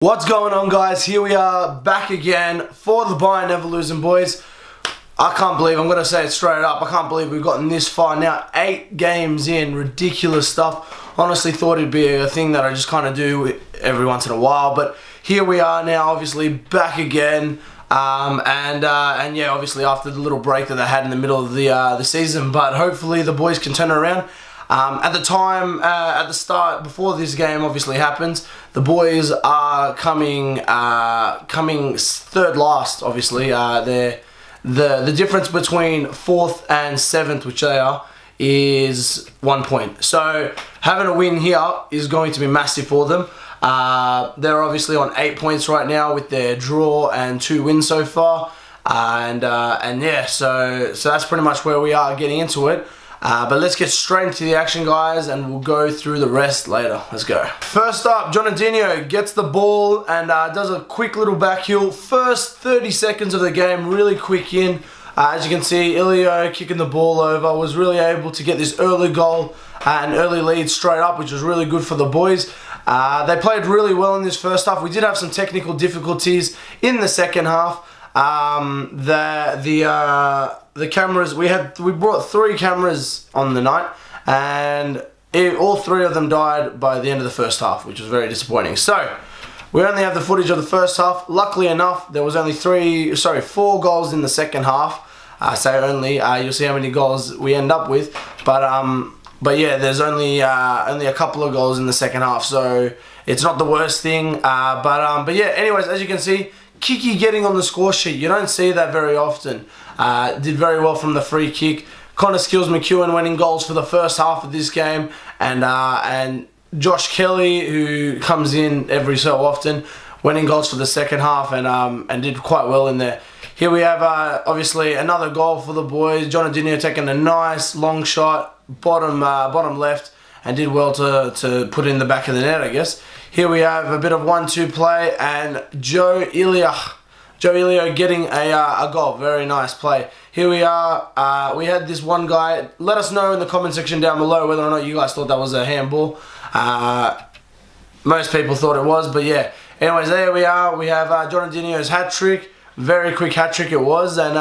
What's going on, guys? Here we are back again for the Neverlusen, boys. I can't believe, I'm going to say it straight up, I can't believe we've gotten this far now. 8 games in, ridiculous stuff. Honestly thought it'd be a thing that I just kind of do every once in a while, but here we are now, obviously back again. And yeah, obviously after the little break that they had in the middle of the season, but hopefully the boys can turn it around. At the time, at the start, before this game obviously happens, the boys are coming third last. Obviously, the difference between 4th and 7th, which they are, is 1 point. So having a win here is going to be massive for them. They're obviously on 8 points right now with their draw and 2 wins so far, and yeah, so that's pretty much where we are getting into it. But let's get straight into the action, guys, and we'll go through the rest later. Let's go. First up, Jonadinho gets the ball and does a quick little back heel. First 30 seconds of the game, really quick in. As you can see, Ilio kicking the ball over, was really able to get this early goal and early lead straight up, which was really good for the boys. They played really well in this first half. We did have some technical difficulties in the second half. The cameras, we brought 3 cameras on the night, and all 3 of them died by the end of the first half, which was very disappointing. So we only have the footage of the first half. Luckily enough, there was only 4 goals in the second half. Say only, you'll see how many goals we end up with, but yeah, there's only a couple of goals in the second half, so it's not the worst thing. But yeah, anyways, as you can see, Kiki getting on the score sheet. You don't see that very often. Did very well from the free kick. Connor Skills McEwen winning goals for the first half of this game, and Josh Kelly, who comes in every so often, winning goals for the second half, and did quite well in there. Here we have obviously another goal for the boys. Jonadinho taking a nice long shot, bottom left, and did well to put it in the back of the net, I guess. Here we have a bit of 1-2 play, and Joe Ilio getting a goal. Very nice play. Here we are. We had this one guy. Let us know in the comment section down below whether or not you guys thought that was a handball. Most people thought it was, but yeah. Anyways, there we are. We have Jonadinho's hat trick. Very quick hat trick it was, and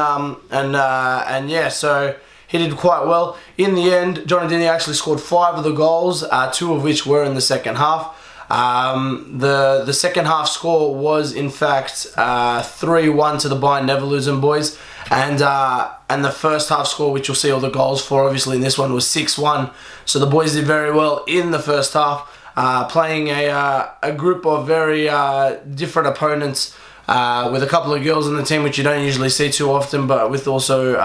yeah, so he did quite well. In the end, Jonadinho actually scored 5 of the goals, 2 of which were in the second half. The second half score was in fact 3-1 to the Neverlusen boys, and the first half score, which you'll see all the goals for, obviously in this one, was 6-1. So the boys did very well in the first half, playing a group of very different opponents, with a couple of girls in the team, which you don't usually see too often, but with also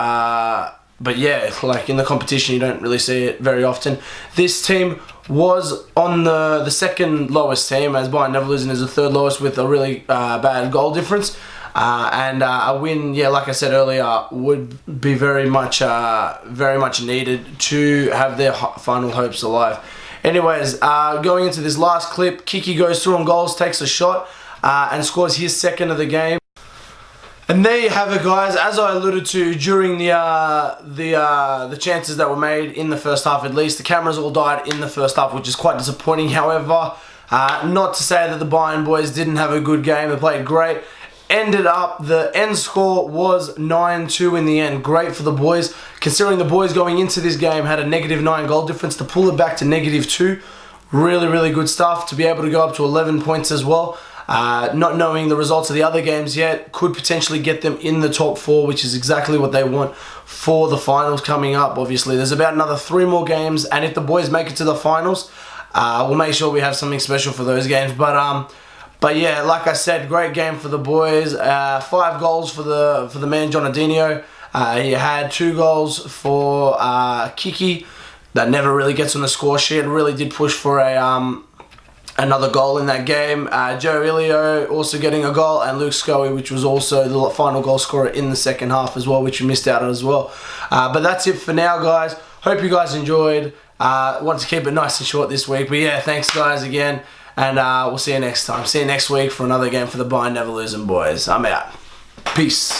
but yeah, like in the competition you don't really see it very often. This team was on the second lowest team, as Neverlusen is the third lowest with a really bad goal difference. And a win, yeah, like I said earlier, would be very much needed to have their final hopes alive. Anyways, going into this last clip, Kiki goes through on goals, takes a shot, and scores his second of the game. And there you have it, guys. As I alluded to during the chances that were made in the first half, at least the cameras all died in the first half, which is quite disappointing. However, not to say that the Bayern boys didn't have a good game. They played great. Ended up, the end score was 9-2 in the end. Great for the boys, considering the boys going into this game had a -9 goal difference. To pull it back to -2, really good stuff. To be able to go up to 11 points as well. Not knowing the results of the other games yet, could potentially get them in the top 4, which is exactly what they want for the finals coming up. Obviously, there's about another 3 more games, and if the boys make it to the finals, we'll make sure we have something special for those games. But yeah, like I said, great game for the boys. 5 goals for the man Jonadinho. He had 2 goals for Kiki. That never really gets on the score sheet. Really did push for another goal in that game. Joe Ilio also getting a goal, and Luke Scully, which was also the final goal scorer in the second half as well, which we missed out on as well. But that's it for now, guys. Hope you guys enjoyed. Want to keep it nice and short this week, but yeah, thanks guys again, and we'll see you next time. See you next week for another game for the Neverlusen boys. I'm out. Peace.